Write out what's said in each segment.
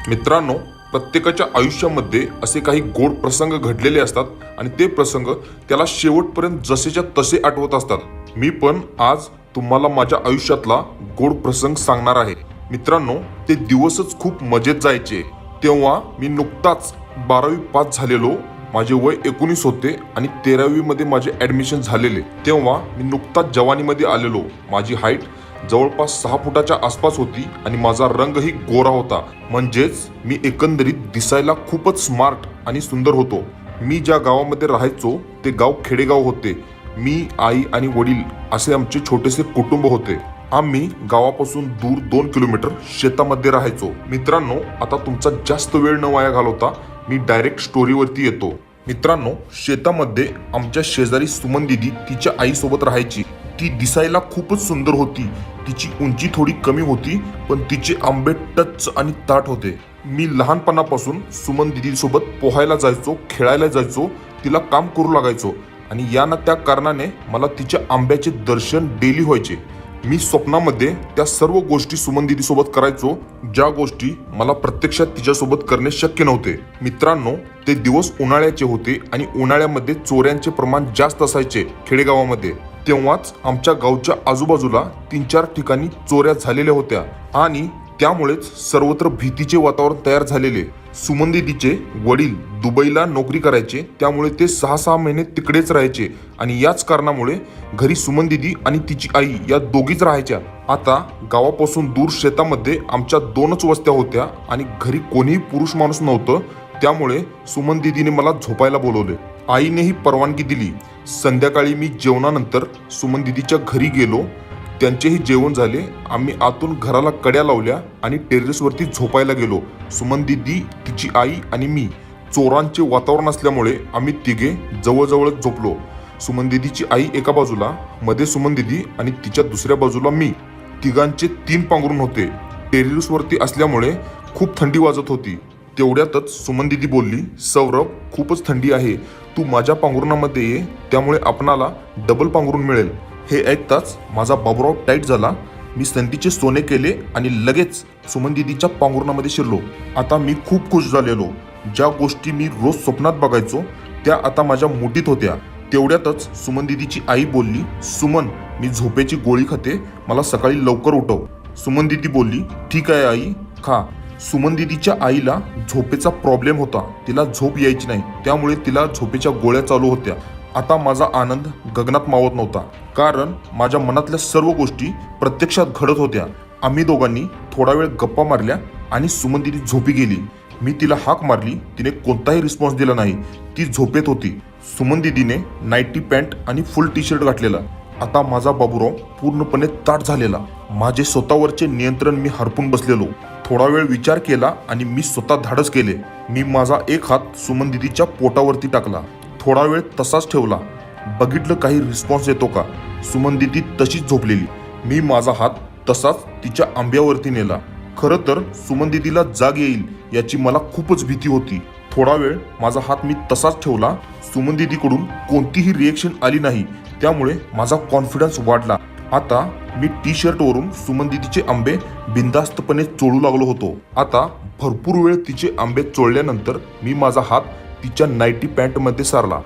मित्रांनो, प्रत्येकाच्या आयुष्यामध्ये असे काही गोड प्रसंग घडलेले असतात आणि ते प्रसंग त्याला शेवटपर्यंत जसेच्या तसे आठवत असतात। मी पण आज तुम्हाला माझ्या आयुष्यातला गोड प्रसंग सांगणार आहे। मित्रांनो, ते दिवसच खूप मजेत जायचे। तेव्हा मी नुकताच 12वी पास झालेलो। माझे वय 19 होते आणि 13वी मध्ये माझे ऍडमिशन झालेले। तेव्हा मी नुकताच जवानीमध्ये आलेलो। माझी हाईट जवळपास 6 फुटाच्या आसपास होती आणि माझा रंगही गोरा होता। म्हणजेच मी एकंदरीत दिसायला खूपच स्मार्ट आणि सुंदर होतो। मी ज्या गावामध्ये राहायचो ते गाव खेडेगाव होते। मी, आई आणि वडील असे आमचे छोटेसे कुटुंब होते। आम्ही गावापासून दूर 2 किलोमीटर शेतामध्ये राहायचो। मित्रांनो, आता तुमचा जास्त वेळ न वाया घालवता मी डायरेक्ट स्टोरीवरती येतो। मित्रांनो, शेतामध्ये आमच्या शेजारी सुमन दिदी तिच्या आईसोबत राहायची। ती दिसायला खूपच सुंदर होती। तिची उंची थोडी कमी होती, पण तिचे आंबे टच आणि ताट होते। मी लहानपणापासून सुमन दिदी सोबत पोहायला जायचो, खेळायला जायचो, तिला काम करू लागायचो आणि या ना त्या कारणाने मला तिच्या आंब्याचे दर्शन डेली व्हायचे। मी स्वप्नामध्ये त्या सर्व गोष्टी सुमन दिदी सोबत करायचो, ज्या गोष्टी मला प्रत्यक्षात तिच्यासोबत करणे शक्य नव्हते। मित्रांनो, ते दिवस उन्हाळ्याचे होते आणि उन्हाळ्यामध्ये चोऱ्यांचे प्रमाण जास्त असायचे खेडेगावामध्ये। तेव्हाच आमच्या गावच्या आजूबाजूला 3-4 ठिकाणी चोऱ्या झालेल्या होत्या आणि त्यामुळेच सर्वत्र भीतीचे वातावरण तयार झालेले। सुमन दीदीचे वडील दुबईला नोकरी करायचे, त्यामुळे ते 6-6 महिने तिकडेच राहायचे आणि याच कारणामुळे घरी सुमन दीदी आणि तिची आई या दोघीच राहायच्या। आता गावापासून दूर शेतामध्ये आमच्या 2च वस्त्या होत्या आणि घरी कोणीही पुरुष माणूस नव्हतं, त्यामुळे सुमन दीदीने मला झोपायला बोलवले। आईनेही परवानगी दिली। संध्याकाळी मी जेवणानंतर सुमन दीदीच्या घरी गेलो। त्यांचेही जेवण झाले। आम्ही आतून घराला कड्या लावल्या आणि टेरेसवरती झोपायला गेलो। सुमन दीदी, तिची आई आणि मी। चोरांचे वातावरण असल्यामुळे आम्ही तिघे जवळजवळच झोपलो। सुमन दीदीची आई एका बाजूला, मध्ये सुमन दीदी आणि तिच्या दुसऱ्या बाजूला मी। तिघांचे 3 पांघरून होते। टेरेसवरती असल्यामुळे खूप थंडी वाजत होती। तेवढ्यातच सुमन दीदी बोलली, सौरभ, खूपच थंडी आहे, तू माझ्या पांघरुणामध्ये ये, त्यामुळे आपणाला डबल पांघरून मिळेल। हे ऐकताच माझा बाबूराव टाईट झाला। मी संधीचे सोने केले आणि लगेच सुमन दीदीच्या पांघरुणामध्ये शिरलो। आता मी खूप खुश झालेलो। ज्या गोष्टी मी रोज स्वप्नात बघायचो त्या आता माझ्या मुठीत होत्या। तेवढ्यातच सुमन दीदीची आई बोलली, सुमन, मी झोपेची गोळी खाते, मला सकाळी लवकर उठव। सुमन दीदी बोलली, ठीक आहे आई, खा। सुमन दीदीच्या आईला झोपेचा प्रॉब्लेम होता, तिला झोप यायची नाही, त्यामुळे तिला झोपेच्या गोळ्या चालू होत्या। आता माझा आनंद गगनात मावत नव्हता, कारण माझ्या मनातल्या सर्व गोष्टी प्रत्यक्षात घडत होत्या। आम्ही दोघांनी थोडा वेळ गप्पा मारल्या आणि सुमन दीदी झोपी गेली। मी तिला हाक मारली, तिने कोणताही रिस्पॉन्स दिला नाही, ती झोपेत होती। सुमन दीदीने नाईटी पॅन्ट आणि फुल टी-शर्ट घातलेला। आता माझा बाबूराव पूर्णपणे ताठ झालेला। माझे स्वतःवरचे नियंत्रण मी हरपून बसलेलो। थोडा वेळ विचार केला आणि मी स्वतः धाडस केले। मी माझा एक हात सुमन दीदीच्या पोटावरती टाकला। थोडा वेळ तसाच ठेवला, बघितलं काही रिस्पॉन्स येतो का। सुमन दीदी तशीच झोपलेली। मी माझा हात तसाच तिच्या आंब्यावरती नेला। खरं तर सुमन दीदीला जाग येईल याची मला खूपच भीती होती। थोडा वेळ माझा हात मी तसाच ठेवला। सुमन दीदीकडून कोणतीही रिएक्शन आली नाही, त्यामुळे माझा कॉन्फिडन्स वाढला। आता मी टी-शर्ट वरून सुमन दीदीचे आंबे बिनधास्तपणे चोळू लागलो होतो। आता भरपूर वेळ तिचे आंबे चोळल्यानंतर मी माझा हात तिच्या नाईटी पॅन्टमध्ये सारला।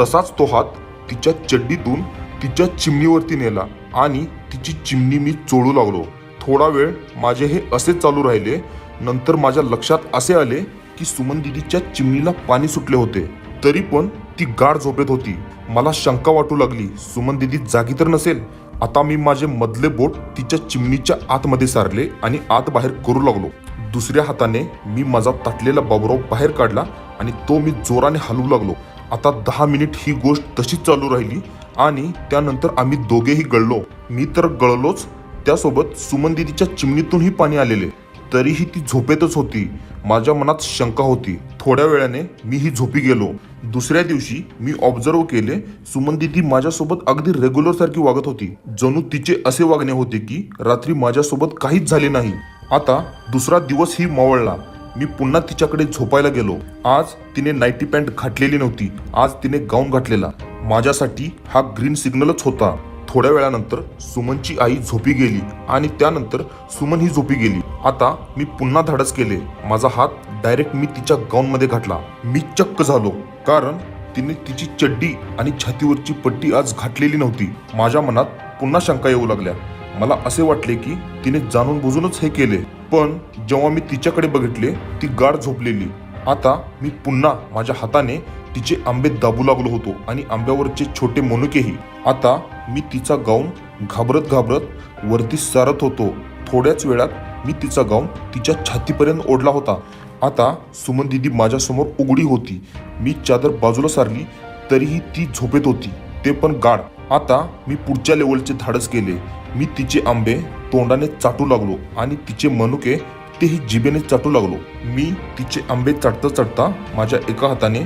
तसाच तो हात तिच्या चड्डीतून तिच्या चिमणीवरती नेला आणि तिची चिमणी मी चोळू लागलो। थोडा वेळ माझे हे असे चालू राहिले। नंतर माझ्या लक्षात असे आले की सुमन दीदीच्या चिमणीला पाणी सुटले होते, तरी पण ती गाढ झोपेत होती। मला शंका वाटू लागली, सुमन दीदी जागी तर नसेल। आता मी माझे मधले बोट तिच्या चिमणीच्या आतमध्ये सारले आणि आत बाहेर करू लागलो। दुसऱ्या हाताने मी माझा ताटलेला बाबूराव बाहेर काढला आणि तो मी जोराने हलवू लागलो। आता 10 मिनिट ही गोष्ट तशीच चालू राहिली आणि त्यानंतर आम्ही दोघेही गळलो। मी तर गळलोच, त्यासोबत सुमन दीदीच्या चिमणीतूनही पाणी आलेले, तरीही ती झोपेतच होती। माझ्या मनात शंका होती। थोड्या वेळाने मीही झोपी गेलो। दुसऱ्या दिवशी मी ऑब्झर्व केले, सुमन दीदी माझ्यासोबत अगदी रेग्युलर सारखी वागत होती। जणू तिचे असे वागणे होते की रात्री माझ्यासोबत काहीच झाले नाही। आता दुसरा दिवसही मावळला। मी पुन्हा तिच्याकडे झोपायला गेलो। आज तिने नाईटी पॅन्ट घातलेली नव्हती, आज तिने गाऊन घातलेला। माझ्यासाठी हा ग्रीन सिग्नलच होता। थोड्या वेळानंतर सुमनची आई झोपी गेली आणि त्यानंतर सुमन ही झोपी गेली. आता मी पुन्हा धाडस केले. माझा हात डायरेक्ट मी तिच्या गाऊनमध्ये घातला. मी चक्क झालो, कारण तिने तिची चड्डी आणि छातीवरची पट्टी आज घातलेली नव्हती. माझ्या मनात पुन्हा शंका येऊ लागल्या. मला असे वाटले की तिने जाणून बुजूनच हे केले. पण जेव्हा मी तिच्याकडे बघितले, ती गाढ झोपलेली. आता मी पुन्हा माझ्या हाताने तिचे आंबे दाबू लागलो होतो आणि आंब्यावरचे छोटे मनुकेही. आता मी तिचा गाऊन घाबरत घाबरत वरती सारत होतो. थोड्याच वेळात मी तिचा गाऊन तिच्या छातीपर्यंत ओढला होता. आता सुमन दिदी माझ्यासमोर उघडी होती. मी चादर बाजूला सारली तरीही ती झोपेत होती, ते पण गाढ. आता मी पुढच्या लेवलचे धाडस केले. मी तिचे आंबे तोंडाने चाटू लागलो आणि तिचे मनुके तेही जिभेने चाटू लागलो. मी तिचे आंबे चाटता चाटता माझ्या एका हाताने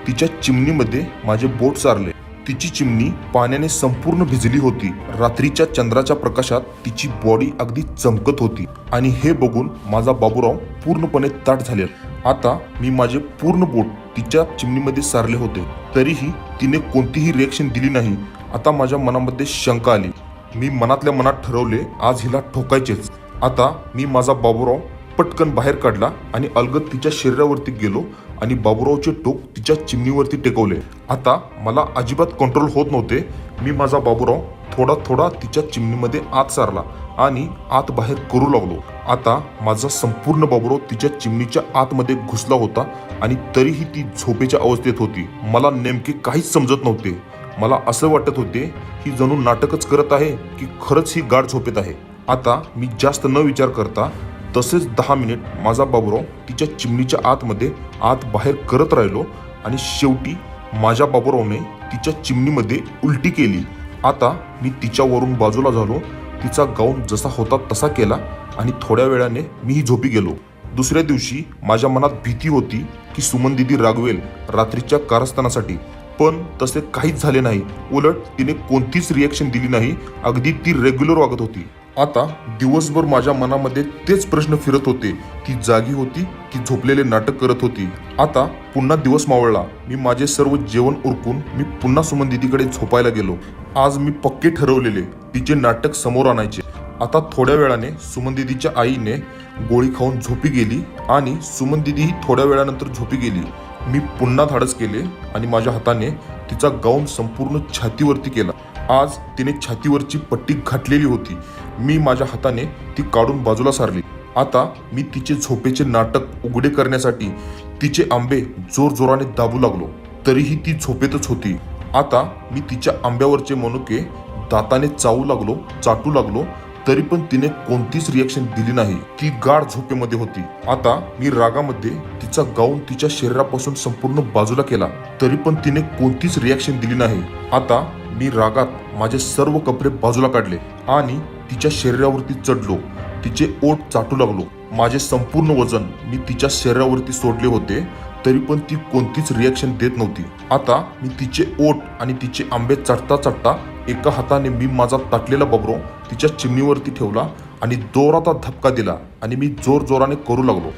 तिच्या चिमणीमध्ये माझे बोट सारले. तिची चिमणी पाण्याने संपूर्ण भिजली होती. रात्रीच्या चंद्राच्या प्रकाशात तिची बॉडी अगदी चमकत होती आणि हे बघून माझा बाबूराव पूर्णपणे ताठ झालेला. आता मी माझे पूर्ण बोट तिच्या चिमणीमध्ये सारले होते, तरीही तिने कोणतीही रिएक्शन दिली नाही. आता माझ्या मनामध्ये शंका आली. मी मनातल्या मनात ठरवले, आज हिला ठोकायचेच. आता मी माझा बाबूराव पटकन बाहेर काढला आणि अलगद तिच्या शरीरावरती गेलो आणि बाबूरावचे टोक तिच्या चिमणीवरती टेकवले. आता मला अजिबात कंट्रोल होत नव्हते. मी माझा बाबूराव थोडा थोडा तिच्या चिमणीमध्ये आत सारला आणि आत बाहेर करू लागलो. आता माझा संपूर्ण बाबूराव तिच्या चिमणीच्या आतमध्ये घुसला होता आणि तरीही ती झोपेच्या अवस्थेत होती. मला नेमके काहीच समजत नव्हते. मला असं वाटत होते ही जणू नाटकच करत आहे की खरंच ही गाढ झोपेत आहे. आता मी जास्त न विचार करता तसेच 10 मिनिट माझा बाबूराव तिच्या चिमणीच्या आतमध्ये आत बाहेर करत राहिलो आणि शेवटी माझ्या बाबूरावने तिच्या चिमणीमध्ये उलटी केली. आता मी तिच्यावरून बाजूला झालो. तिचा गाऊन जसा होता तसा केला आणि थोड्या वेळाने मीही झोपी गेलो. दुसऱ्या दिवशी माझ्या मनात भीती होती की सुमन दिदी रागवेल रात्रीच्या कारस्थानासाठी. पण तसे काहीच झाले नाही. उलट तिने कोणतीच रिएक्शन दिली नाही. अगदी ती रेग्युलर वागत होती. आता दिवसभर माझ्या मनामध्ये तेच प्रश्न फिरत होते. ती जागी होती की झोपलेले नाटक करत होती. आता पुन्हा दिवस मावळला. मी माझे सर्व जेवण उरकून मी पुन्हा सुमन दिदीकडे झोपायला गेलो. आज मी पक्के ठरवलेले तिचे नाटक समोर आणायचे. आता थोड्या वेळाने सुमन दिदीच्या आईने गोळी खाऊन झोपी गेली आणि सुमन दिदीही थोड्या वेळानंतर झोपी गेली. मी पुन्हा धाडस केले आणि माझ्या हाताने तिचा गाऊन संपूर्ण छातीवरती केला. आज तिने छातीवरची पट्टी घातलेली होती. मी माझ्या हाताने ती काढून बाजूला सारली. आता मी तिचे झोपेचे नाटक उघडे करण्यासाठी तिचे आंबे जोरजोराने दाबू लागलो. तरीही ती झोपेतच होती. आता मी तिच्या आंब्यावरचे मनुके दाताने चाटू लागलो. तरी पण तिने कोणतीच रिएक्शन दिली नाही. ती गाढ झोपेमध्ये होती. आता मी रागामध्ये तिचा गाऊन तिच्या शरीरापासून संपूर्ण बाजूला केला. तरी पण तिने कोणतीच रिएक्शन दिली नाही. आता मी रागात माझे सर्व कपडे बाजूला काढले आणि तिच्या शरीरावरती चढलो. तिचे ओठ चाटू लागलो. माझे संपूर्ण वजन मी तिच्या शरीरावरती सोडले होते, तरी पण ती कोणतीच रिएक्शन देत नव्हती. आता मी तिचे ओठ आणि तिचे आंबे चाटता चाटता एका हाताने मी माझा ताटलेला बाबूराव तिच्या चिमणीवरती ठेवला आणि जोराचा धक्का दिला आणि मी जोराने करू लागलो.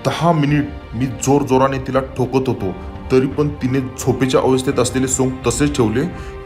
10 मिनिट मी जोराने तिला ठोकत होतो. तरी पण तिने झोपेच्या अवस्थेत असलेले सोंग तसेच ठेवले.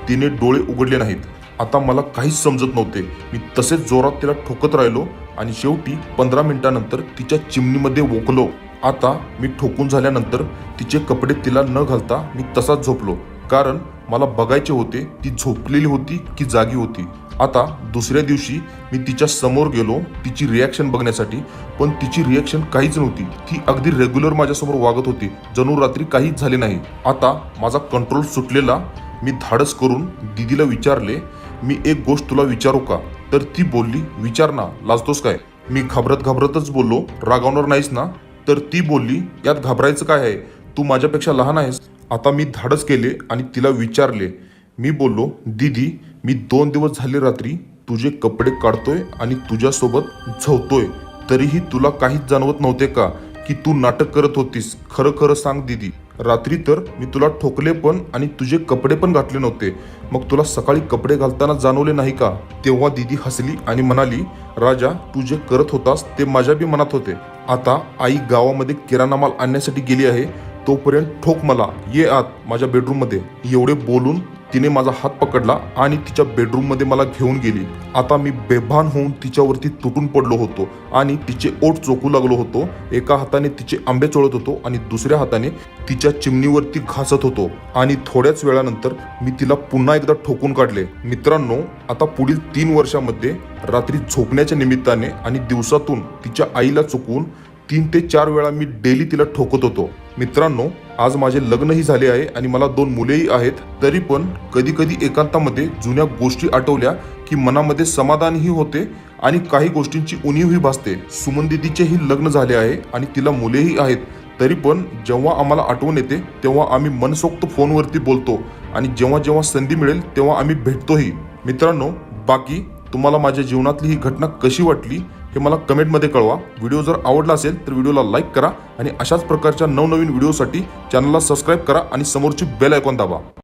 तिने डोळे उघडले नाहीत. आता मला काहीच समजत नव्हते. मी तसेच जोरात तिला ठोकत राहिलो आणि शेवटी 15 मिनिटांनंतर तिच्या चिमणीमध्ये ओकलो. आता मी ठोकून झाल्यानंतर तिचे कपडे तिला न घालता मी तसाच झोपलो, कारण मला बघायचे होते ती झोपलेली होती की जागी होती. आता दुसऱ्या दिवशी मी तिच्या समोर गेलो तिची रिॲक्शन बघण्यासाठी, पण तिची रिॲक्शन काहीच नव्हती. ती अगदी रेग्युलर माझ्यासमोर वागत होती, जणू रात्री काहीच झाले नाही. आता माझा कंट्रोल सुटलेला. मी धाडस करून दीदीला विचारले, मी एक गोष्ट तुला विचारू का? तर ती बोलली, विचार ना, लाजतोस काय? मी घाबरतच बोललो, रागावणार नाहीस ना? तर ती बोलली, यात घाबरायचं काय आहे, तू माझ्यापेक्षा लहान आहेस. आता मी धाडस केले आणि तिला विचारले. मी बोललो, दीदी, मी 2 दिवस झाले रात्री तुझे कपडे काढतोय आणि तुझ्यासोबत झोपतोय, तरीही तुला काहीच जाणवत नव्हते का की तू नाटक करत होतीस? खरं सांग दीदी. रात्री तर मी तुला ठोकले पण आणि तुझे कपडे पण घातले नव्हते, मग तुला सकाळी कपडे घालताना जाणवले नाही का? तेव्हा दीदी हसली आणि म्हणाली, राजा, तू जे करत होतास ते माझ्या बी मनात होते. आता आई गावामध्ये किराणा माल आणण्यासाठी गेली आहे, तोपर्यंत ठोक मला, ये आत माझ्या बेडरूम मध्ये. एवढे बोलून तिने माझा हात पकडला आणि तिच्या बेडरूममध्ये मला घेऊन गेली. आता मी बेभान होऊन तिच्यावरती तुटून पडलो होतो आणि तिचे ओठ चोखू लागलो होतो. एका हाताने तिचे आंबे चोळत होतो आणि दुसऱ्या हाताने तिच्या चिमणीवरती घासत होतो आणि थोड्याच वेळानंतर मी तिला पुन्हा एकदा ठोकून काढले. मित्रांनो, आता पुढील 3 वर्षामध्ये रात्री झोपण्याच्या निमित्ताने आणि दिवसातून तिच्या आईला चुकवून 3 ते 4 वेळा मी डेली तिला ठोकत होतो. मित्रांनो, आज माझे लग्नही झाले आहे आणि मला 2 मुलेही आहेत. तरी पण कधी कधी एकांतामध्ये जुन्या गोष्टी आठवल्या की मनामध्ये समाधानही होते आणि काही गोष्टींची उणीवही भासते. सुमन दीदीचेही लग्न झाले आहे आणि तिला मुलेही आहेत. तरी पण जेव्हा आम्हाला आठवण येते तेव्हा आम्ही मनसोक्त फोनवरती बोलतो आणि जेव्हा जेव्हा संधी मिळेल तेव्हा आम्ही भेटतोही. मित्रांनो, बाकी तुम्हाला माझ्या जीवनातली ही घटना कशी वाटली हे मला कमेंटमध्ये कळवा. व्हिडिओ जर आवडला असेल तर व्हिडिओला लाईक करा आणि अशाच प्रकारच्या नवनवीन व्हिडिओसाठी चॅनलला सबस्क्राईब करा आणि समोरची बेल आयकॉन दाबा.